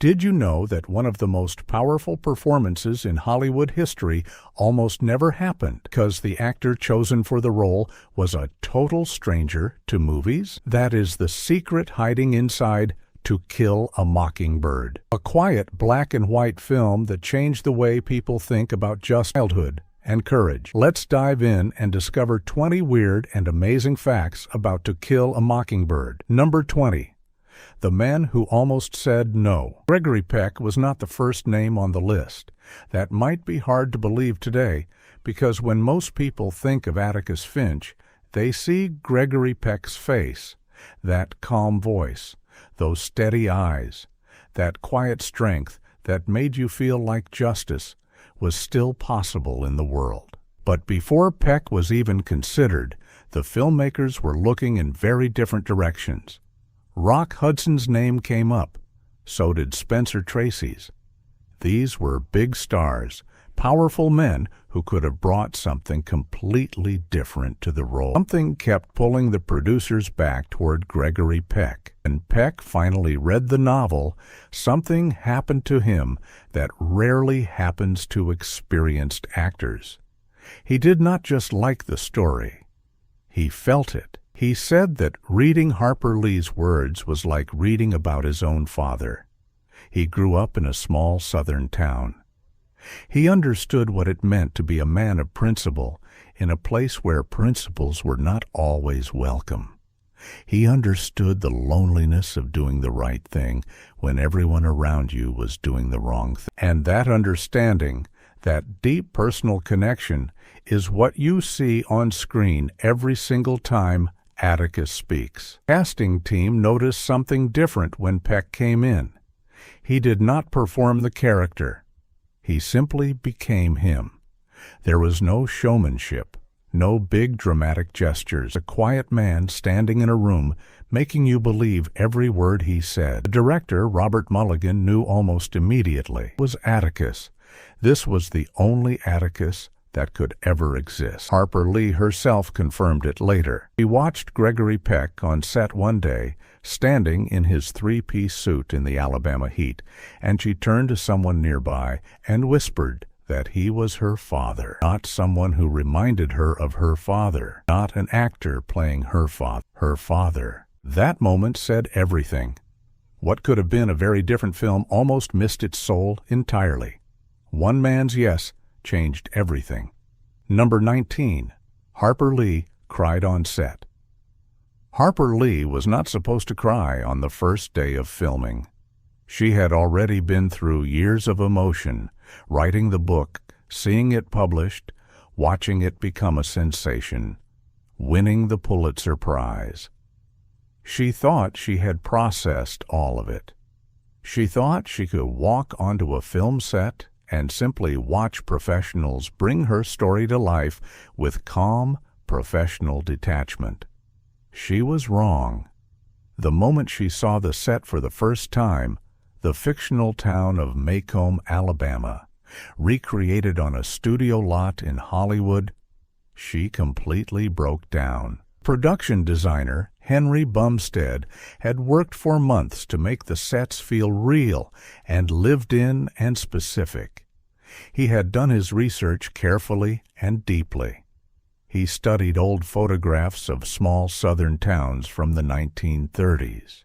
Did you know that one of the most powerful performances in Hollywood history almost never happened because the actor chosen for the role was a total stranger to movies? That is the secret hiding inside To Kill a Mockingbird, a quiet black and white film that changed the way people think about just childhood and courage. Let's dive in and discover 20 weird and amazing facts about To Kill a Mockingbird. Number 20. The Man Who Almost Said No. Gregory Peck was not the first name on the list. That might be hard to believe today, because when most people think of Atticus Finch, they see Gregory Peck's face, that calm voice, those steady eyes, that quiet strength that made you feel like justice was still possible in the world. But before Peck was even considered, the filmmakers were looking in very different directions. Rock Hudson's name came up. So did Spencer Tracy's. These were big stars, powerful men who could have brought something completely different to the role. Something kept pulling the producers back toward Gregory Peck. When Peck finally read the novel, something happened to him that rarely happens to experienced actors. He did not just like the story. He felt it. He said that reading Harper Lee's words was like reading about his own father. He grew up in a small southern town. He understood what it meant to be a man of principle in a place where principles were not always welcome. He understood the loneliness of doing the right thing when everyone around you was doing the wrong thing. And that understanding, that deep personal connection, is what you see on screen every single time Atticus speaks. The casting team noticed something different when Peck came in. He did not perform the character. He simply became him. There was no showmanship, no big dramatic gestures. A quiet man standing in a room, making you believe every word he said. The director, Robert Mulligan, knew almost immediately it was Atticus. This was the only Atticus that could ever exist. Harper Lee herself confirmed it later. She watched Gregory Peck on set one day, standing in his three-piece suit in the Alabama heat, and she turned to someone nearby and whispered that he was her father, not someone who reminded her of her father, not an actor playing her father. That moment said everything. What could have been a very different film almost missed its soul entirely. One man's yes changed everything. Number 19. Harper Lee cried on set. Harper Lee was not supposed to cry on the first day of filming. She had already been through years of emotion, writing the book, seeing it published, watching it become a sensation, winning the Pulitzer Prize. She thought she had processed all of it. She thought she could walk onto a film set and simply watch professionals bring her story to life with calm, professional detachment. She was wrong. The moment she saw the set for the first time, the fictional town of Macomb, Alabama, recreated on a studio lot in Hollywood, she completely broke down. Production designer Henry Bumstead had worked for months to make the sets feel real and lived in and specific. He had done his research carefully and deeply. He studied old photographs of small southern towns from the 1930s.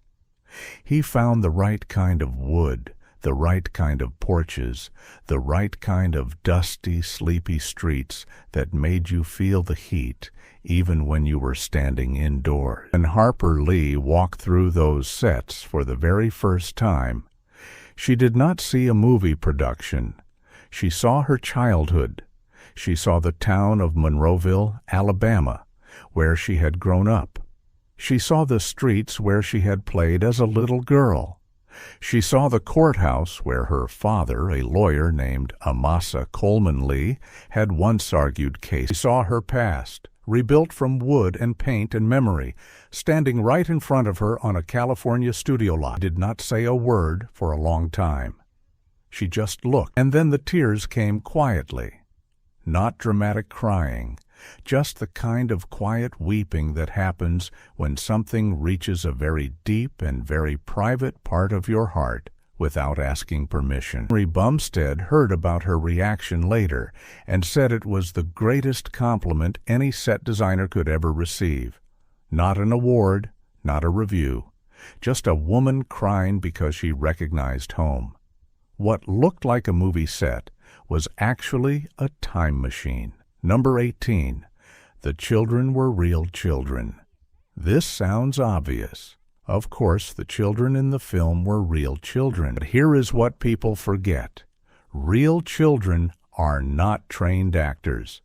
He found the right kind of wood, the right kind of porches, the right kind of dusty, sleepy streets that made you feel the heat even when you were standing indoors. When Harper Lee walked through those sets for the very first time, she did not see a movie production. She saw her childhood. She saw the town of Monroeville, Alabama, where she had grown up. She saw the streets where she had played as a little girl. She saw the courthouse where her father, a lawyer named Amasa Coleman Lee, had once argued cases. She saw her past, rebuilt from wood and paint and memory, standing right in front of her on a California studio lot. She did not say a word for a long time. She just looked, and then the tears came quietly. Not dramatic crying, just the kind of quiet weeping that happens when something reaches a very deep and very private part of your heart without asking permission. Henry Bumstead heard about her reaction later and said it was the greatest compliment any set designer could ever receive. Not an award, not a review, just a woman crying because she recognized home. What looked like a movie set was actually a time machine. Number 18. The children were real children. This sounds obvious. Of course, the children in the film were real children. But here is what people forget. Real children are not trained actors.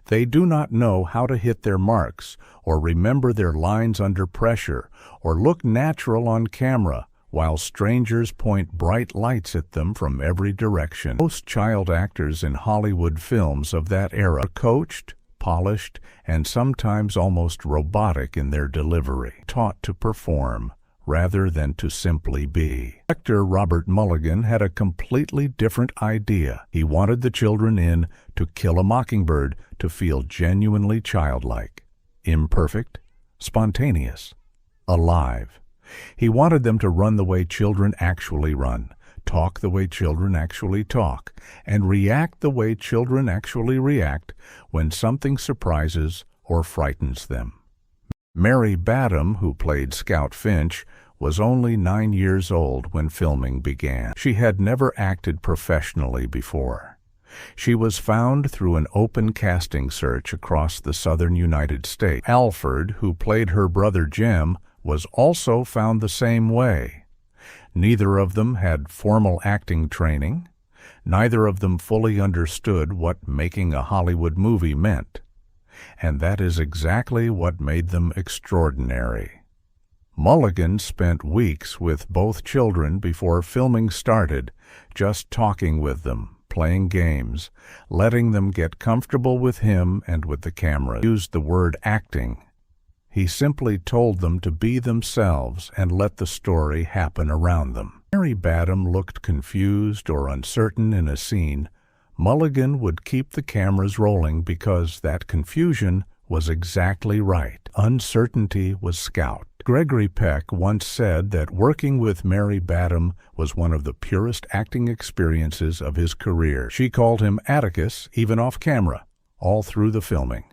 They do not know how to hit their marks, or remember their lines under pressure, or look natural on camera, while strangers point bright lights at them from every direction. Most child actors in Hollywood films of that era are coached, polished, and sometimes almost robotic in their delivery, taught to perform rather than to simply be. Director Robert Mulligan had a completely different idea. He wanted the children in To Kill a Mockingbird to feel genuinely childlike, imperfect, spontaneous, alive. He wanted them to run the way children actually run, talk the way children actually talk, and react the way children actually react when something surprises or frightens them. Mary Badham, who played Scout Finch, was only 9 years old when filming began. She had never acted professionally before. She was found through an open casting search across the southern United States. Alfred, who played her brother Jem, was also found the same way. Neither of them had formal acting training. Neither of them fully understood what making a Hollywood movie meant. And that is exactly what made them extraordinary. Mulligan spent weeks with both children before filming started, just talking with them, playing games, letting them get comfortable with him and with the camera. He used the word acting. He simply told them to be themselves and let the story happen around them. Mary Badham looked confused or uncertain in a scene. Mulligan would keep the cameras rolling because that confusion was exactly right. Uncertainty was Scout. Gregory Peck once said that working with Mary Badham was one of the purest acting experiences of his career. She called him Atticus, even off camera, all through the filming.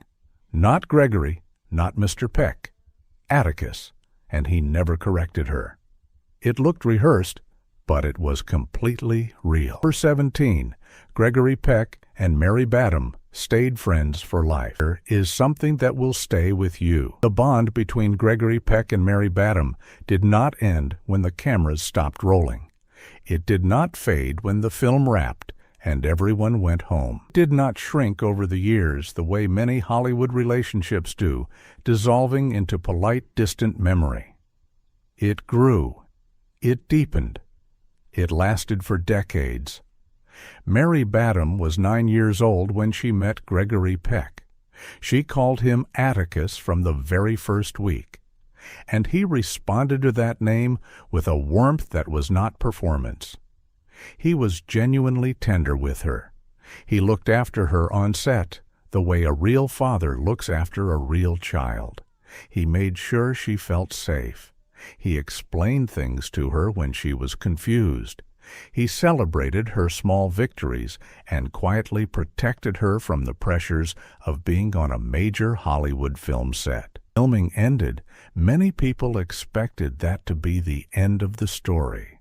Not Gregory, not Mr. Peck, Atticus, and he never corrected her. It looked rehearsed, but it was completely real. Number 17. Gregory Peck and Mary Badham stayed friends for life. There is something that will stay with you. The bond between Gregory Peck and Mary Badham did not end when the cameras stopped rolling. It did not fade when the film wrapped and everyone went home. It did not shrink over the years the way many Hollywood relationships do, dissolving into polite, distant memory. It grew. It deepened. It lasted for decades. Mary Badham was 9 years old when she met Gregory Peck. She called him Atticus from the very first week, and he responded to that name with a warmth that was not performance. He was genuinely tender with her. He looked after her on set, the way a real father looks after a real child. He made sure she felt safe. He explained things to her when she was confused. He celebrated her small victories and quietly protected her from the pressures of being on a major Hollywood film set. Filming ended, many people expected that to be the end of the story.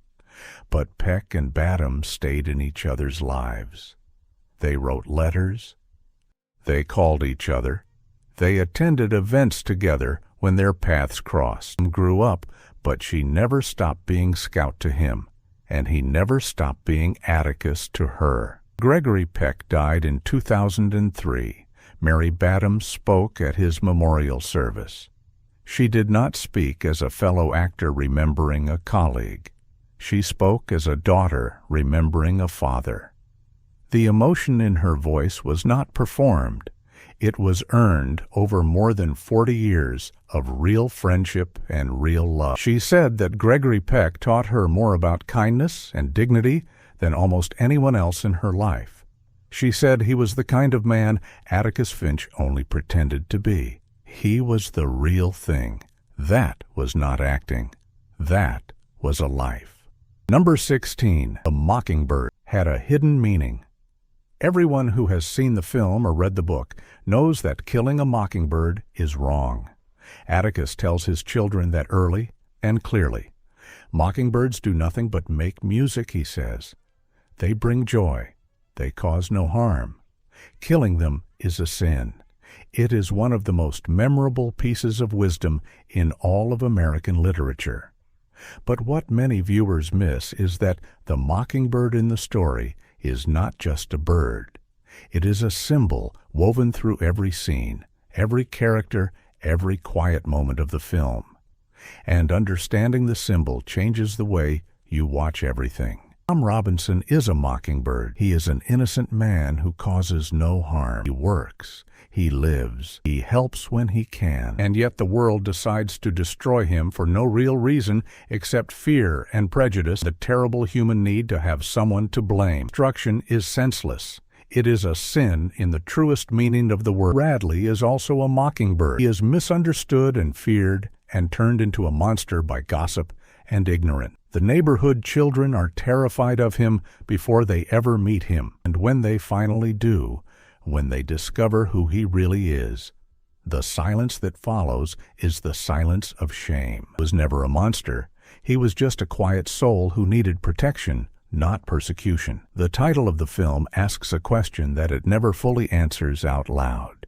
But Peck and Badham stayed in each other's lives. They wrote letters. They called each other. They attended events together when their paths crossed. He grew up, but she never stopped being Scout to him, and he never stopped being Atticus to her. Gregory Peck died in 2003. Mary Badham spoke at his memorial service. She did not speak as a fellow actor remembering a colleague. She spoke as a daughter remembering a father. The emotion in her voice was not performed. It was earned over more than 40 years of real friendship and real love. She said that Gregory Peck taught her more about kindness and dignity than almost anyone else in her life. She said he was the kind of man Atticus Finch only pretended to be. He was the real thing. That was not acting. That was a life. Number 16. The Mockingbird had a hidden meaning. Everyone who has seen the film or read the book knows that killing a mockingbird is wrong. Atticus tells his children that early and clearly. Mockingbirds do nothing but make music, he says. They bring joy. They cause no harm. Killing them is a sin. It is one of the most memorable pieces of wisdom in all of American literature. But what many viewers miss is that the mockingbird in the story is not just a bird. It is a symbol woven through every scene, every character, every quiet moment of the film. And understanding the symbol changes the way you watch everything. Tom Robinson is a mockingbird. He is an innocent man who causes no harm. He works. He lives. He helps when he can. And yet the world decides to destroy him for no real reason except fear and prejudice, the terrible human need to have someone to blame. Destruction is senseless. It is a sin in the truest meaning of the word. Radley is also a mockingbird. He is misunderstood and feared and turned into a monster by gossip and ignorance. The neighborhood children are terrified of him before they ever meet him, and when they finally do, when they discover who he really is, the silence that follows is the silence of shame. He was never a monster. He was just a quiet soul who needed protection, not persecution. The title of the film asks a question that it never fully answers out loud.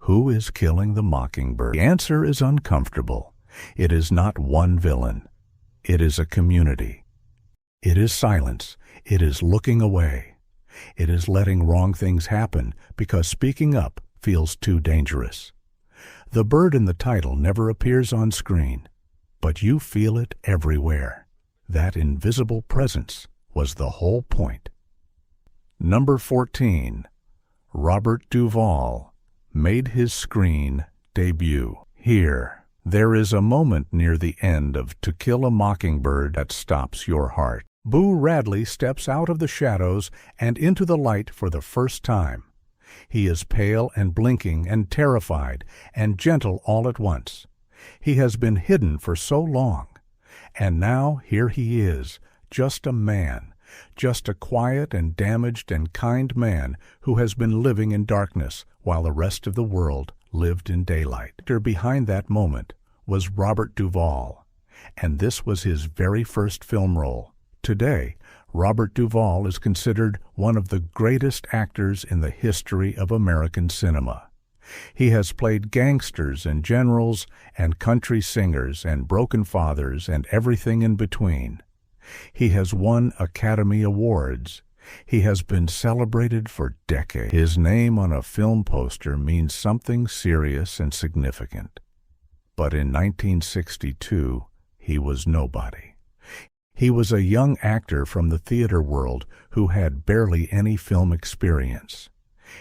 Who is killing the mockingbird? The answer is uncomfortable. It is not one villain. It is a community. It is silence. It is looking away. It is letting wrong things happen because speaking up feels too dangerous. The bird in the title never appears on screen, but you feel it everywhere. That invisible presence was the whole point. Number 14. Robert Duvall made his screen debut. Here, there is a moment near the end of To Kill a Mockingbird that stops your heart. Boo Radley steps out of the shadows and into the light for the first time. He is pale and blinking and terrified and gentle all at once. He has been hidden for so long, and now here he is, just a man, just a quiet and damaged and kind man who has been living in darkness while the rest of the world lived in daylight. The actor behind that moment was Robert Duvall, and this was his very first film role. Today, Robert Duvall is considered one of the greatest actors in the history of American cinema. He has played gangsters and generals and country singers and broken fathers and everything in between. He has won Academy Awards. He has been celebrated for decades. His name on a film poster means something serious and significant. But in 1962, he was nobody. He was a young actor from the theater world who had barely any film experience.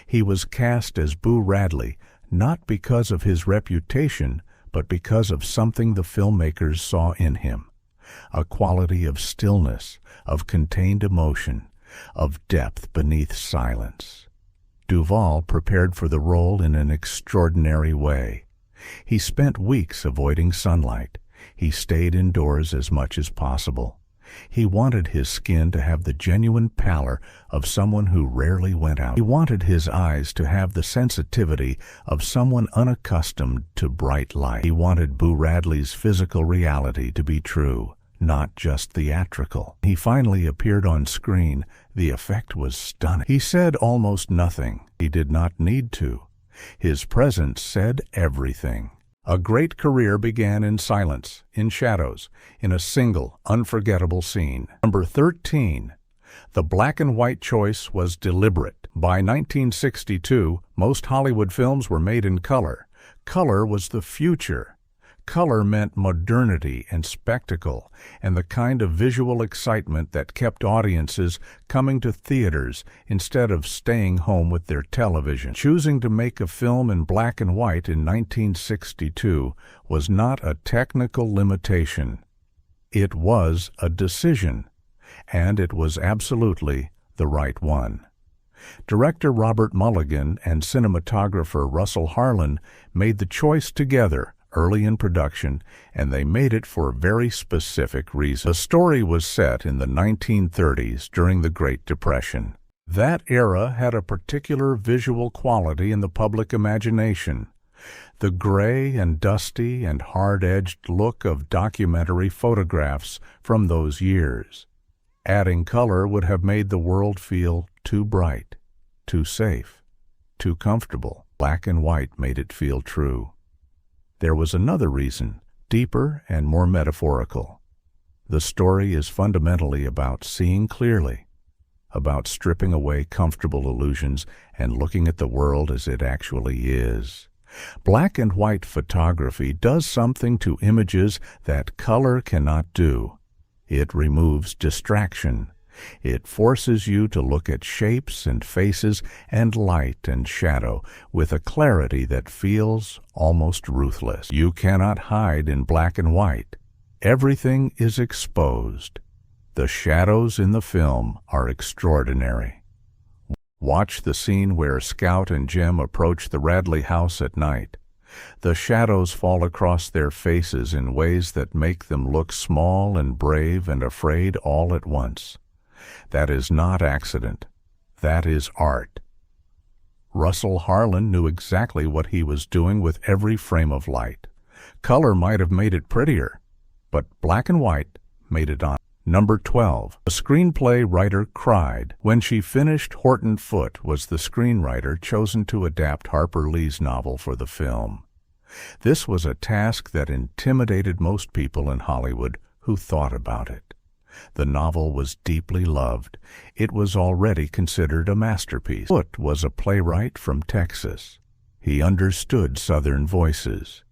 He was cast as Boo Radley not because of his reputation, but because of something the filmmakers saw in him. A quality of stillness, of contained emotion, of depth beneath silence. Duvall prepared for the role in an extraordinary way. He spent weeks avoiding sunlight. He stayed indoors as much as possible. He wanted his skin to have the genuine pallor of someone who rarely went out. He wanted his eyes to have the sensitivity of someone unaccustomed to bright light. He wanted Boo Radley's physical reality to be true, not just theatrical. He finally appeared on screen. The effect was stunning. He said almost nothing. He did not need to. His presence said everything. A great career began in silence, in shadows, in a single, unforgettable scene. Number 13. The black and white choice was deliberate. By 1962, most Hollywood films were made in color. Color was the future. Color meant modernity and spectacle, and the kind of visual excitement that kept audiences coming to theaters instead of staying home with their television. Choosing to make a film in black and white in 1962 was not a technical limitation. It was a decision, and it was absolutely the right one. Director Robert Mulligan and cinematographer Russell Harlan made the choice together early in production, and they made it for a very specific reason. The story was set in the 1930s during the Great Depression. That era had a particular visual quality in the public imagination. The gray and dusty and hard-edged look of documentary photographs from those years. Adding color would have made the world feel too bright, too safe, too comfortable. Black and white made it feel true. There was another reason, deeper and more metaphorical. The story is fundamentally about seeing clearly, about stripping away comfortable illusions and looking at the world as it actually is. Black and white photography does something to images that color cannot do. It removes distraction. It forces you to look at shapes and faces and light and shadow with a clarity that feels almost ruthless. You cannot hide in black and white. Everything is exposed. The shadows in the film are extraordinary. Watch the scene where Scout and Jem approach the Radley house at night. The shadows fall across their faces in ways that make them look small and brave and afraid all at once. That is not accident. That is art. Russell Harlan knew exactly what he was doing with every frame of light. Color might have made it prettier, but black and white made it on. Number 12. The screenplay writer cried. When she finished, Horton Foote was the screenwriter chosen to adapt Harper Lee's novel for the film. This was a task that intimidated most people in Hollywood who thought about it. The novel was deeply loved. It was already considered a masterpiece. Foote was a playwright from Texas. He understood Southern voices.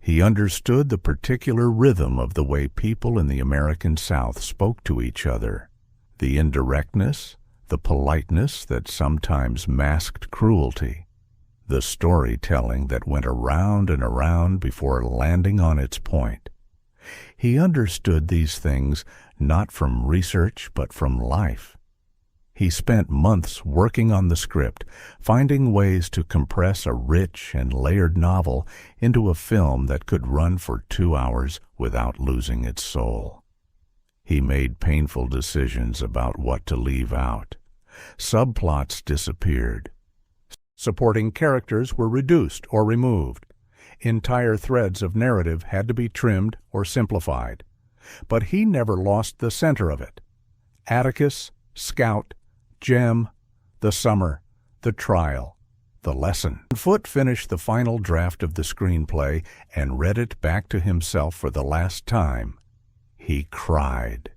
He understood the particular rhythm of the way people in the American South spoke to each other, the indirectness, the politeness that sometimes masked cruelty, the storytelling that went around and around before landing on its point. He understood these things not from research but from life. He spent months working on the script, finding ways to compress a rich and layered novel into a film that could run for 2 hours without losing its soul. He made painful decisions about what to leave out. Subplots disappeared. Supporting characters were reduced or removed. Entire threads of narrative had to be trimmed or simplified. But he never lost the center of it. Atticus, Scout, Jem, the summer, the trial, the lesson. Foote finished the final draft of the screenplay and read it back to himself for the last time. He cried.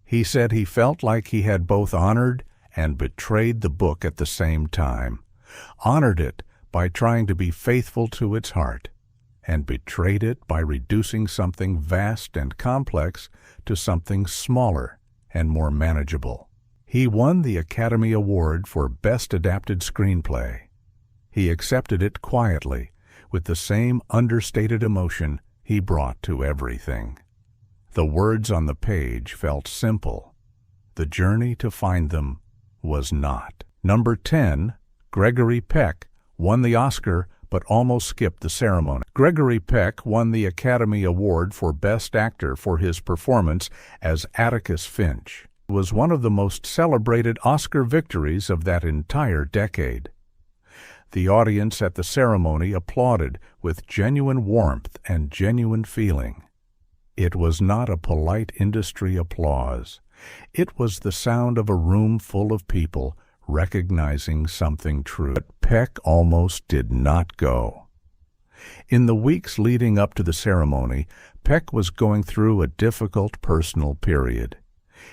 He said he felt like he had both honored and betrayed the book at the same time. Honored it by trying to be faithful to its heart, and betrayed it by reducing something vast and complex to something smaller and more manageable. He won the Academy Award for Best Adapted Screenplay. He accepted it quietly, with the same understated emotion he brought to everything. The words on the page felt simple. The journey to find them was not. Number 10, Gregory Peck won the Oscar but almost skipped the ceremony. Gregory Peck won the Academy Award for Best Actor for his performance as Atticus Finch. It was one of the most celebrated Oscar victories of that entire decade. The audience at the ceremony applauded with genuine warmth and genuine feeling. It was not a polite industry applause. It was the sound of a room full of people recognizing something true. But Peck almost did not go. In the weeks leading up to the ceremony, Peck was going through a difficult personal period.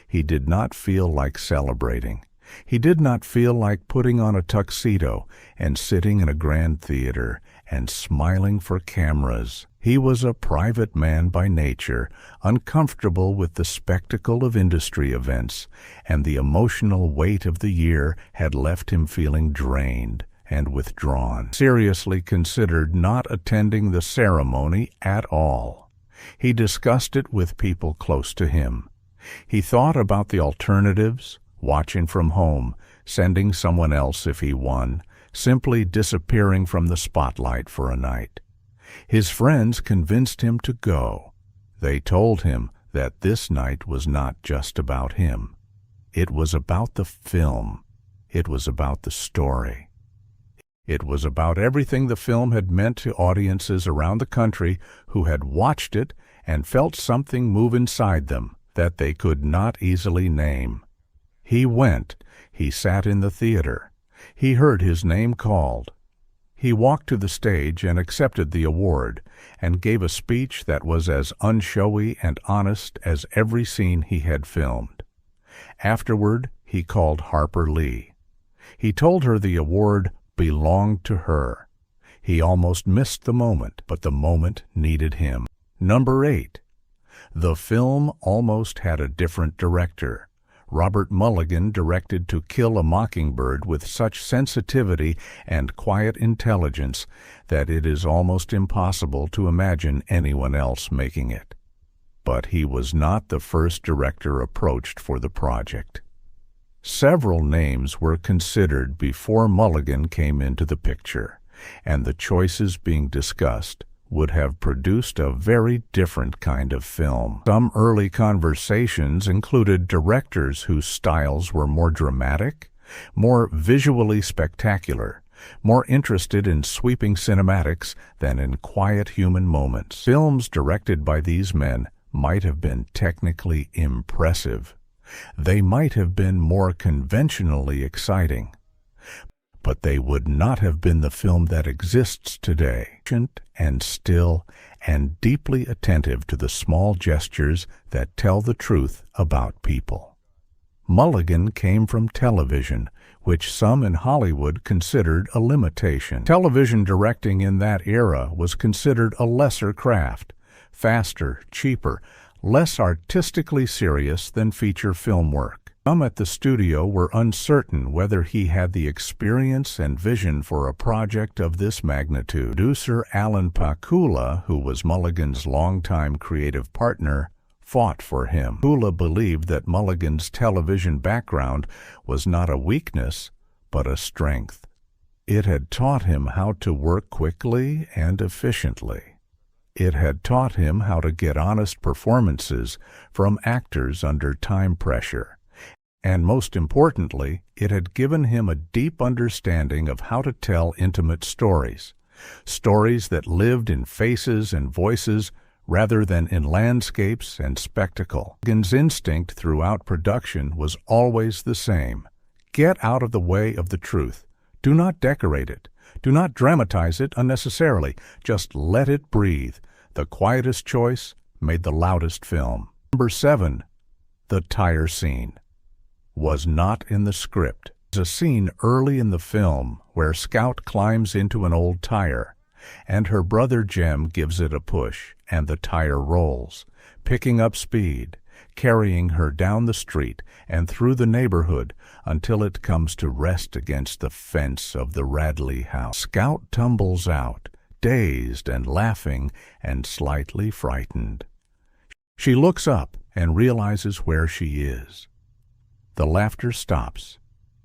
He did not feel like celebrating. He did not feel like putting on a tuxedo and sitting in a grand theater and smiling for cameras. He was a private man by nature, uncomfortable with the spectacle of industry events, and the emotional weight of the year had left him feeling drained and withdrawn. Seriously considered not attending the ceremony at all. He discussed it with people close to him. He thought about the alternatives, watching from home, sending someone else if he won, simply disappearing from the spotlight for a night. His friends convinced him to go. They told him that this night was not just about him. It was about the film. It was about the story. It was about everything the film had meant to audiences around the country who had watched it and felt something move inside them that they could not easily name. He went. He sat in the theater. He heard his name called. He walked to the stage and accepted the award and gave a speech that was as unshowy and honest as every scene he had filmed. Afterward, he called Harper Lee. He told her the award belonged to her. He almost missed the moment, but the moment needed him. Number 8. The film almost had a different director. Robert Mulligan directed To Kill a Mockingbird with such sensitivity and quiet intelligence that it is almost impossible to imagine anyone else making it. But he was not the first director approached for the project. Several names were considered before Mulligan came into the picture, and the choices being discussed would have produced a very different kind of film. Some early conversations included directors whose styles were more dramatic, more visually spectacular, more interested in sweeping cinematics than in quiet human moments. Films directed by these men might have been technically impressive. They might have been more conventionally exciting. But they would not have been the film that exists today, patient and still and deeply attentive to the small gestures that tell the truth about people. Mulligan came from television, which some in Hollywood considered a limitation. Television directing in that era was considered a lesser craft, faster, cheaper, less artistically serious than feature film work. Some at the studio were uncertain whether he had the experience and vision for a project of this magnitude. Producer Alan Pakula, who was Mulligan's longtime creative partner, fought for him. Pakula believed that Mulligan's television background was not a weakness, but a strength. It had taught him how to work quickly and efficiently. It had taught him how to get honest performances from actors under time pressure. And most importantly, it had given him a deep understanding of how to tell intimate stories, stories that lived in faces and voices rather than in landscapes and spectacle. Mulligan's instinct throughout production was always the same. Get out of the way of the truth. Do not decorate it. Do not dramatize it unnecessarily. Just let it breathe. The quietest choice made the loudest film. Number 7. The tire scene was not in the script. There's a scene early in the film where Scout climbs into an old tire, and her brother Jem gives it a push, and the tire rolls, picking up speed, carrying her down the street and through the neighborhood until it comes to rest against the fence of the Radley house. Scout tumbles out, dazed and laughing and slightly frightened. She looks up and realizes where she is. The laughter stops.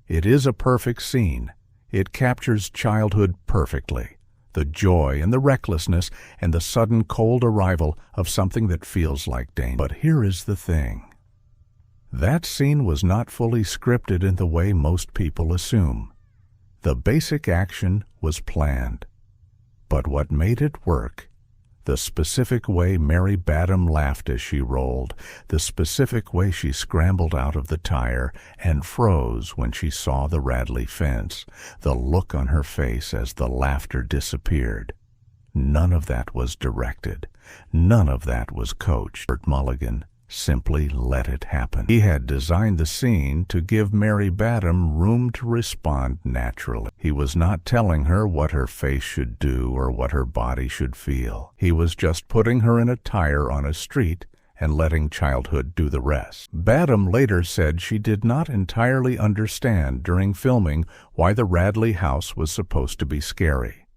It is a perfect scene. It captures childhood perfectly, the joy and the recklessness and the sudden cold arrival of something that feels like danger. But here is the thing. That scene was not fully scripted in the way most people assume. The basic action was planned. But what made it work, the specific way Mary Badham laughed as she rolled, the specific way she scrambled out of the tire and froze when she saw the Radley fence, the look on her face as the laughter disappeared. None of that was directed. None of that was coached. Robert Mulligan simply let it happen. He had designed the scene to give Mary Badham room to respond naturally. He was not telling her what her face should do or what her body should feel. He was just putting her in a tire on a street and letting childhood do the rest. Badham later said she did not entirely understand during filming why the Radley house was supposed to be scary.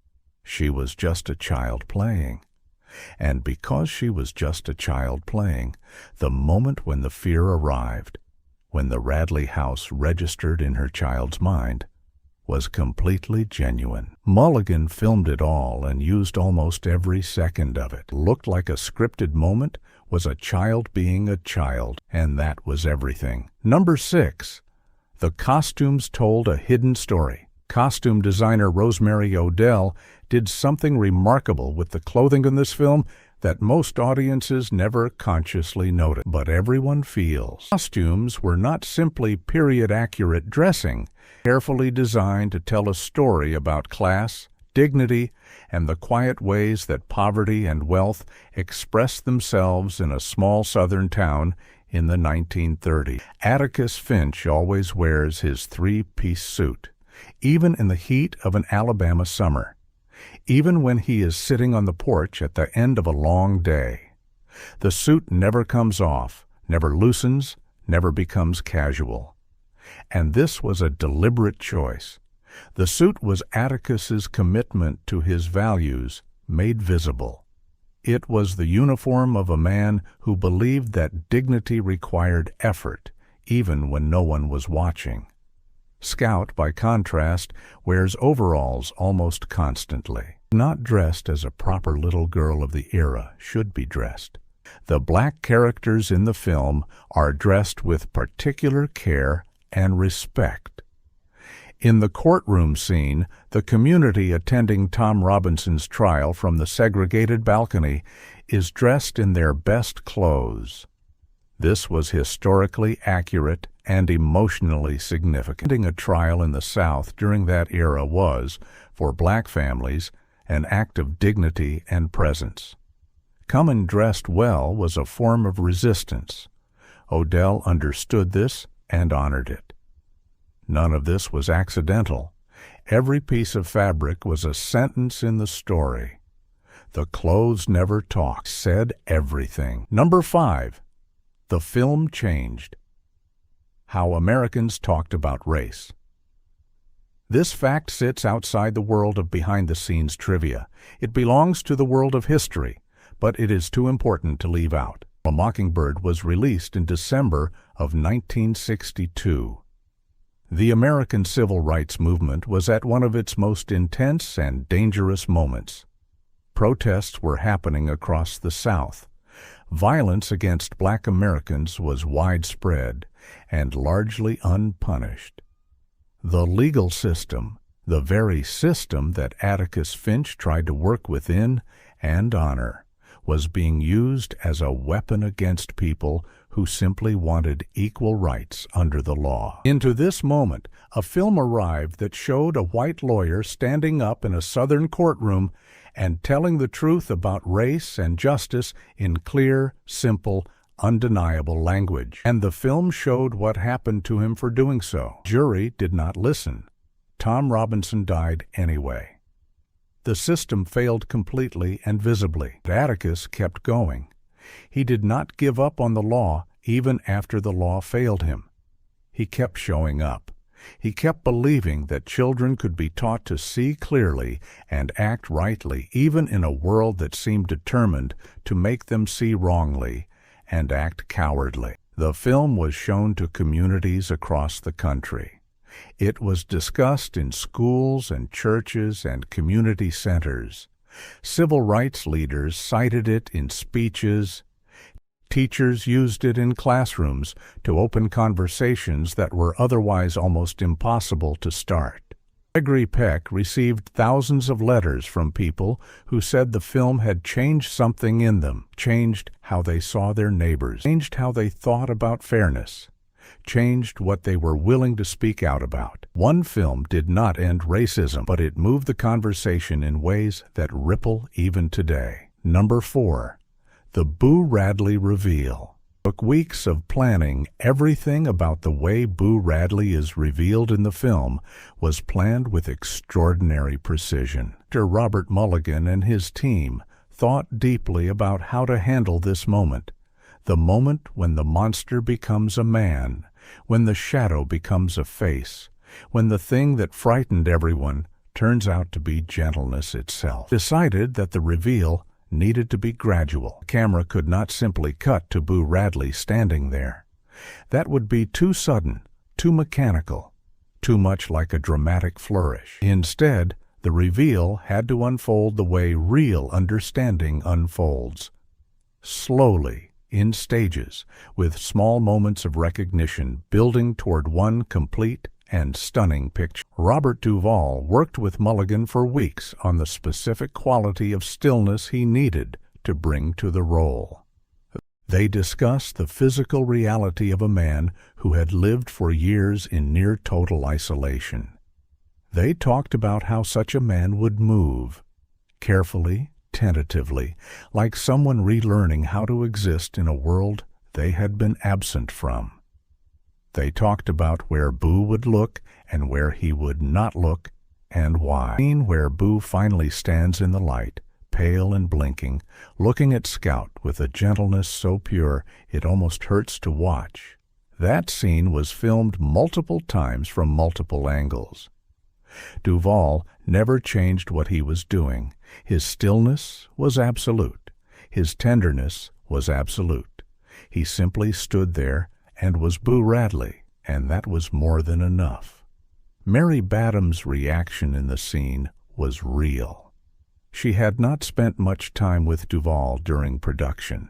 She was just a child playing. And because she was just a child playing, the moment when the fear arrived, when the Radley house registered in her child's mind, was completely genuine. Mulligan filmed it all and used almost every second of it. Looked like a scripted moment, was a child being a child, and that was everything. Number 6. The costumes told a hidden story. Costume designer Rosemary Odell did something remarkable with the clothing in this film that most audiences never consciously notice, but everyone feels. Costumes were not simply period-accurate dressing, carefully designed to tell a story about class, dignity, and the quiet ways that poverty and wealth expressed themselves in a small southern town in the 1930s. Atticus Finch always wears his three-piece suit, even in the heat of an Alabama summer, even when he is sitting on the porch at the end of a long day. The suit never comes off, never loosens, never becomes casual. And this was a deliberate choice. The suit was Atticus's commitment to his values made visible. It was the uniform of a man who believed that dignity required effort, even when no one was watching. Scout, by contrast, wears overalls almost constantly. Not dressed as a proper little girl of the era should be dressed. The black characters in the film are dressed with particular care and respect. In the courtroom scene, the community attending Tom Robinson's trial from the segregated balcony is dressed in their best clothes. This was historically accurate and emotionally significant. Attending a trial in the South during that era was, for black families, an act of dignity and presence. Coming dressed well was a form of resistance. Odell understood this and honored it. None of this was accidental. Every piece of fabric was a sentence in the story. The clothes never talked, said everything. Number 5. The film changed how Americans talked about race. This fact sits outside the world of behind-the-scenes trivia. It belongs to the world of history, but it is too important to leave out. Mockingbird was released in December of 1962. The American Civil Rights Movement was at one of its most intense and dangerous moments. Protests were happening across the South. Violence against black Americans was widespread and largely unpunished. The legal system, the very system that Atticus Finch tried to work within and honor, was being used as a weapon against people who simply wanted equal rights under the law. Into this moment, a film arrived that showed a white lawyer standing up in a Southern courtroom and telling the truth about race and justice in clear, simple, undeniable language. And the film showed what happened to him for doing so. Jury did not listen. Tom Robinson died anyway. The system failed completely and visibly. But Atticus kept going. He did not give up on the law even after the law failed him. He kept showing up. He kept believing that children could be taught to see clearly and act rightly, even in a world that seemed determined to make them see wrongly and act cowardly. The film was shown to communities across the country. It was discussed in schools and churches and community centers. Civil rights leaders cited it in speeches. Teachers used it in classrooms to open conversations that were otherwise almost impossible to start. Gregory Peck received thousands of letters from people who said the film had changed something in them, changed how they saw their neighbors, changed how they thought about fairness, changed what they were willing to speak out about. One film did not end racism, but it moved the conversation in ways that ripple even today. Number 4. The Boo Radley reveal. It took weeks of planning. Everything about the way Boo Radley is revealed in the film was planned with extraordinary precision. Dr. Robert Mulligan and his team thought deeply about how to handle this moment, the moment when the monster becomes a man, when the shadow becomes a face, when the thing that frightened everyone turns out to be gentleness itself. Decided that the reveal needed to be gradual. The camera could not simply cut to Boo Radley standing there. That would be too sudden, too mechanical, too much like a dramatic flourish. Instead, the reveal had to unfold the way real understanding unfolds. Slowly, in stages, with small moments of recognition building toward one complete and stunning picture. Robert Duvall worked with Mulligan for weeks on the specific quality of stillness he needed to bring to the role. They discussed the physical reality of a man who had lived for years in near-total isolation. They talked about how such a man would move, carefully, tentatively, like someone relearning how to exist in a world they had been absent from. They talked about where Boo would look and where he would not look, and why. The scene where Boo finally stands in the light, pale and blinking, looking at Scout with a gentleness so pure it almost hurts to watch. That scene was filmed multiple times from multiple angles. Duvall never changed what he was doing. His stillness was absolute. His tenderness was absolute. He simply stood there and was Boo Radley, and that was more than enough. Mary Badham's reaction in the scene was real. She had not spent much time with Duvall during production.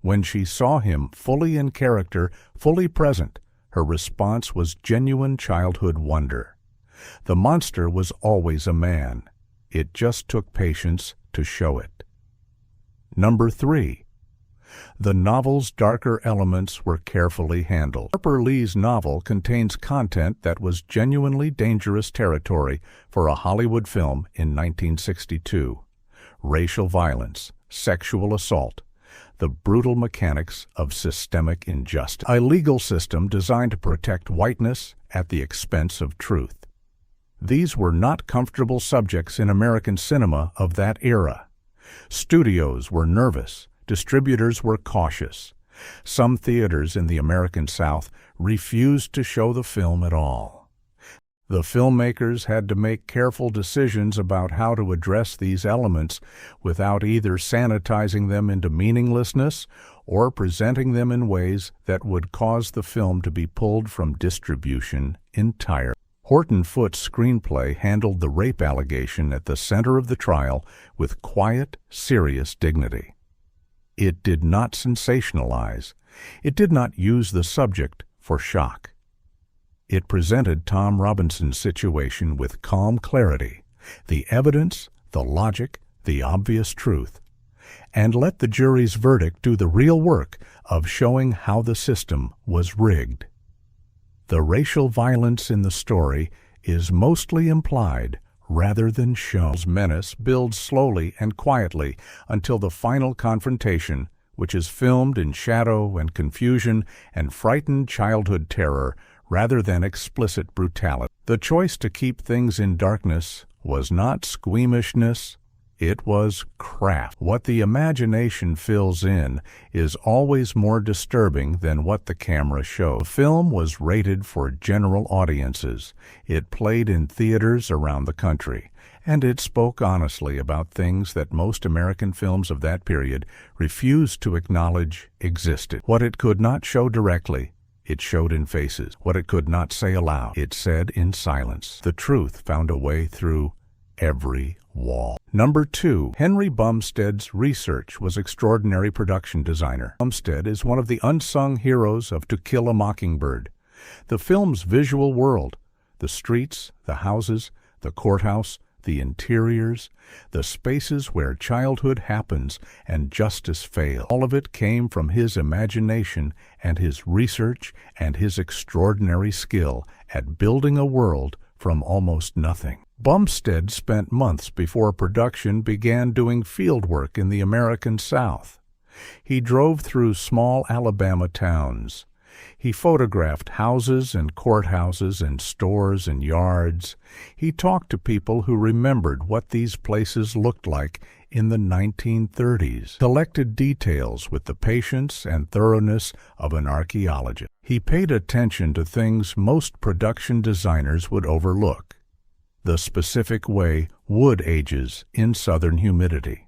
When she saw him fully in character, fully present, her response was genuine childhood wonder. The monster was always a man. It just took patience to show it. Number 3. The novel's darker elements were carefully handled. Harper Lee's novel contains content that was genuinely dangerous territory for a Hollywood film in 1962. Racial violence, sexual assault, the brutal mechanics of systemic injustice. A legal system designed to protect whiteness at the expense of truth. These were not comfortable subjects in American cinema of that era. Studios were nervous. Distributors were cautious. Some theaters in the American South refused to show the film at all. The filmmakers had to make careful decisions about how to address these elements without either sanitizing them into meaninglessness or presenting them in ways that would cause the film to be pulled from distribution entirely. Horton Foote's screenplay handled the rape allegation at the center of the trial with quiet, serious dignity. It did not sensationalize. It did not use the subject for shock. It presented Tom Robinson's situation with calm clarity, the evidence, the logic, the obvious truth, and let the jury's verdict do the real work of showing how the system was rigged. The racial violence in the story is mostly implied rather than shown. Menace builds slowly and quietly until the final confrontation, which is filmed in shadow and confusion and frightened childhood terror rather than explicit brutality. The choice to keep things in darkness was not squeamishness, it was craft. What the imagination fills in is always more disturbing than what the camera shows. The film was rated for general audiences. It played in theaters around the country, and it spoke honestly about things that most American films of that period refused to acknowledge existed. What it could not show directly, it showed in faces. What it could not say aloud, it said in silence. The truth found a way through every wall. Number 2. Henry Bumstead's research was extraordinary production designer. Bumstead is one of the unsung heroes of To Kill a Mockingbird. The film's visual world, the streets, the houses, the courthouse, the interiors, the spaces where childhood happens and justice fails. All of it came from his imagination and his research and his extraordinary skill at building a world from almost nothing. Bumstead spent months before production began doing field work in the American South. He drove through small Alabama towns. He photographed houses and courthouses and stores and yards. He talked to people who remembered what these places looked like in the 1930s, collected details with the patience and thoroughness of an archaeologist. He paid attention to things most production designers would overlook: the specific way wood ages in southern humidity,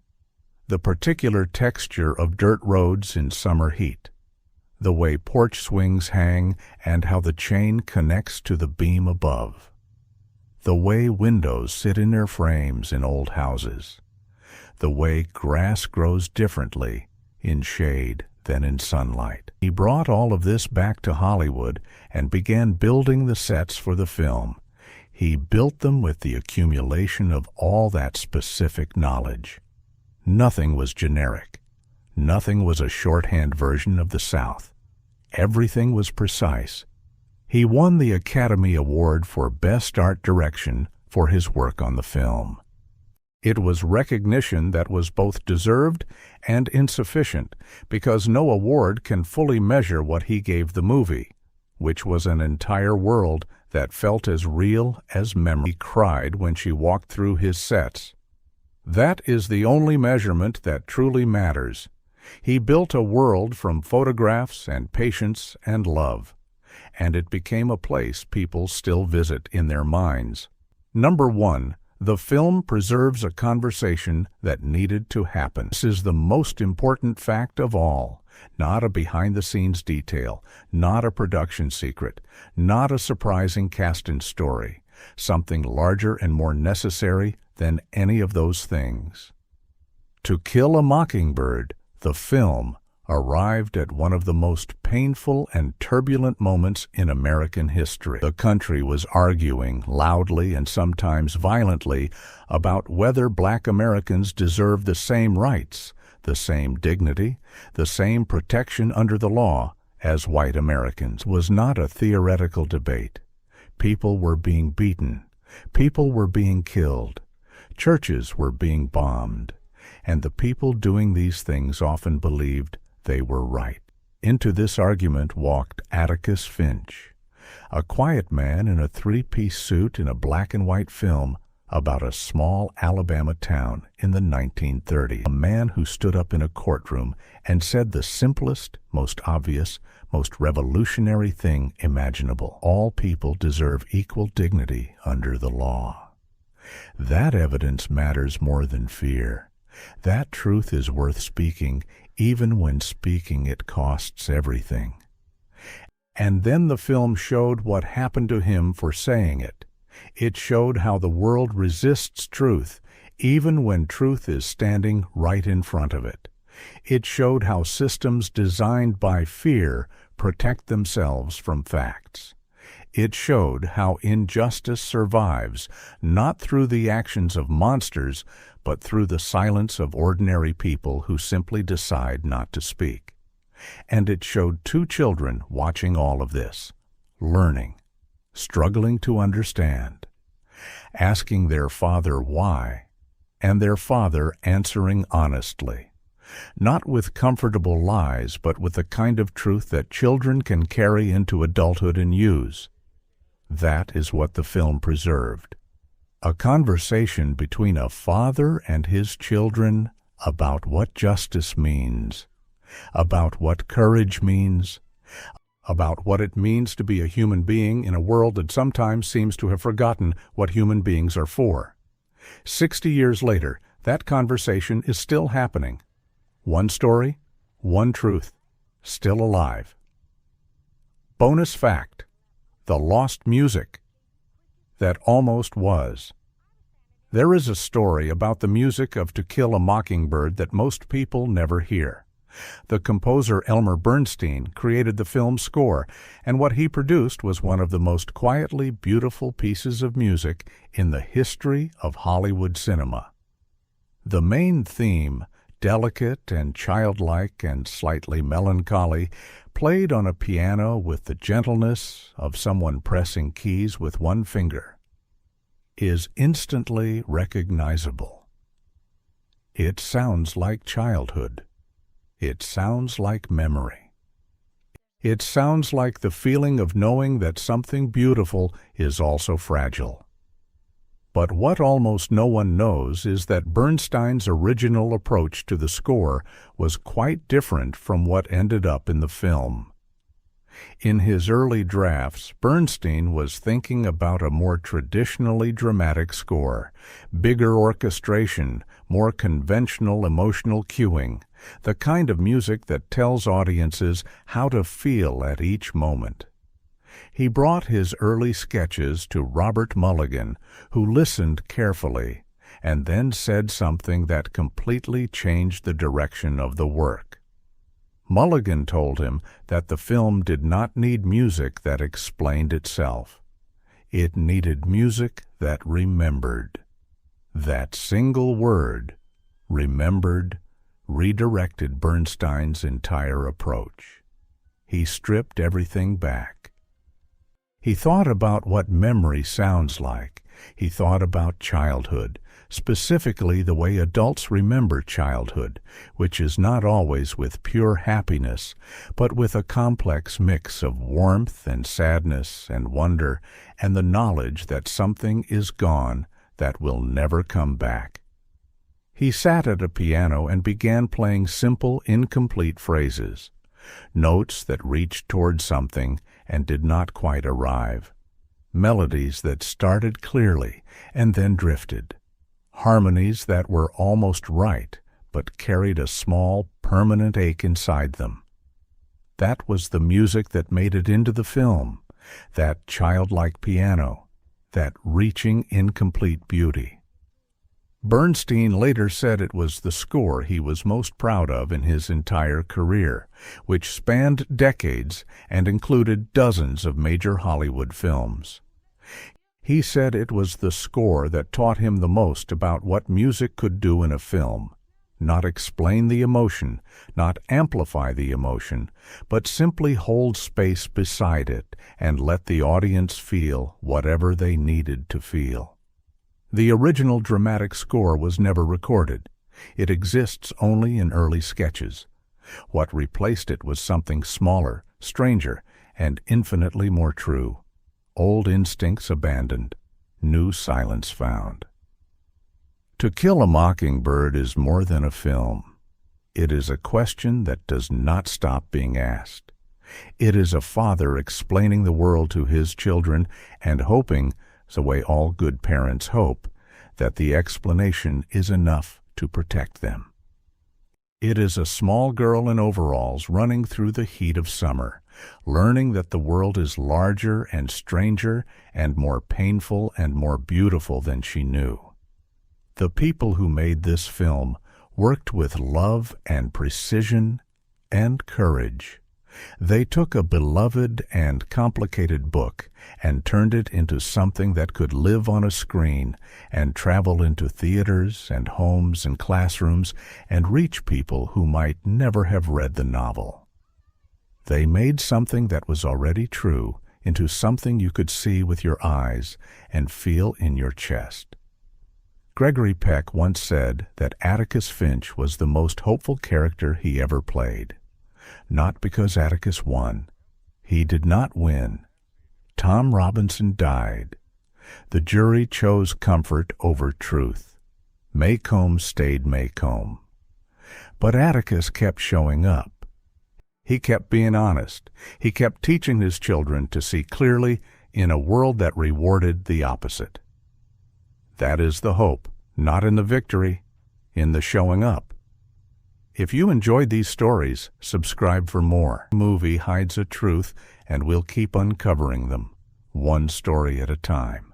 the particular texture of dirt roads in summer heat, the way porch swings hang and how the chain connects to the beam above, the way windows sit in their frames in old houses, the way grass grows differently in shade than in sunlight. He brought all of this back to Hollywood and began building the sets for the film. He built them with the accumulation of all that specific knowledge. Nothing was generic. Nothing was a shorthand version of the South. Everything was precise. He won the Academy Award for Best Art Direction for his work on the film. It was recognition that was both deserved and insufficient, because no award can fully measure what he gave the movie, which was an entire world that felt as real as memory. He cried when she walked through his sets. That is the only measurement that truly matters. He built a world from photographs and patience and love, and it became a place people still visit in their minds. Number 1. The film preserves a conversation that needed to happen. This is the most important fact of all. Not a behind-the-scenes detail, not a production secret, not a surprising cast-in story. Something larger and more necessary than any of those things. To Kill a Mockingbird, the film, arrived at one of the most painful and turbulent moments in American history. The country was arguing loudly and sometimes violently about whether Black Americans deserve the same rights, the same dignity, the same protection under the law as white Americans. It was not a theoretical debate. People were being beaten. People were being killed. Churches were being bombed. And the people doing these things often believed they were right. Into this argument walked Atticus Finch, a quiet man in a three-piece suit in a black-and-white film about a small Alabama town in the 1930s. A man who stood up in a courtroom and said the simplest, most obvious, most revolutionary thing imaginable. All people deserve equal dignity under the law. That evidence matters more than fear. That truth is worth speaking, even when speaking it costs everything. And then the film showed what happened to him for saying it. It showed how the world resists truth, even when truth is standing right in front of it. It showed how systems designed by fear protect themselves from facts. It showed how injustice survives, not through the actions of monsters, but through the silence of ordinary people who simply decide not to speak. And it showed two children watching all of this, learning, struggling to understand, asking their father why, and their father answering honestly, not with comfortable lies, but with the kind of truth that children can carry into adulthood and use. That is what the film preserved. A conversation between a father and his children about what justice means, about what courage means, about what it means to be a human being in a world that sometimes seems to have forgotten what human beings are for. 60 years later, that conversation is still happening. One story, one truth, still alive. Bonus fact: the lost music that almost was. There is a story about the music of To Kill a Mockingbird that most people never hear. The composer Elmer Bernstein created the film's score, and what he produced was one of the most quietly beautiful pieces of music in the history of Hollywood cinema. The main theme, delicate and childlike and slightly melancholy, played on a piano with the gentleness of someone pressing keys with one finger, is instantly recognizable. It sounds like childhood. It sounds like memory. It sounds like the feeling of knowing that something beautiful is also fragile. But what almost no one knows is that Bernstein's original approach to the score was quite different from what ended up in the film. In his early drafts, Bernstein was thinking about a more traditionally dramatic score, bigger orchestration, more conventional emotional cueing, the kind of music that tells audiences how to feel at each moment. He brought his early sketches to Robert Mulligan, who listened carefully, and then said something that completely changed the direction of the work. Mulligan told him that the film did not need music that explained itself. It needed music that remembered. That single word, remembered, redirected Bernstein's entire approach. He stripped everything back. He thought about what memory sounds like. He thought about childhood, specifically the way adults remember childhood, which is not always with pure happiness, but with a complex mix of warmth and sadness and wonder and the knowledge that something is gone that will never come back. He sat at a piano and began playing simple, incomplete phrases, notes that reached toward something and did not quite arrive, melodies that started clearly and then drifted, harmonies that were almost right but carried a small, permanent ache inside them. That was the music that made it into the film, that childlike piano, that reaching, incomplete beauty. Bernstein later said it was the score he was most proud of in his entire career, which spanned decades and included dozens of major Hollywood films. He said it was the score that taught him the most about what music could do in a film, not explain the emotion, not amplify the emotion, but simply hold space beside it and let the audience feel whatever they needed to feel. The original dramatic score was never recorded. It exists only in early sketches. What replaced it was something smaller, stranger, and infinitely more true. Old instincts abandoned, new silence found. To Kill a Mockingbird is more than a film. It is a question that does not stop being asked. It is a father explaining the world to his children and hoping, the way all good parents hope, that the explanation is enough to protect them. It is a small girl in overalls running through the heat of summer, learning that the world is larger and stranger and more painful and more beautiful than she knew. The people who made this film worked with love and precision and courage. They took a beloved and complicated book and turned it into something that could live on a screen and travel into theaters and homes and classrooms and reach people who might never have read the novel. They made something that was already true into something you could see with your eyes and feel in your chest. Gregory Peck once said that Atticus Finch was the most hopeful character he ever played. Not because Atticus won. He did not win. Tom Robinson died. The jury chose comfort over truth. Maycomb stayed Maycomb. But Atticus kept showing up. He kept being honest. He kept teaching his children to see clearly in a world that rewarded the opposite. That is the hope, not in the victory, in the showing up. If you enjoyed these stories, subscribe for more. The movie hides a truth, and we'll keep uncovering them, one story at a time.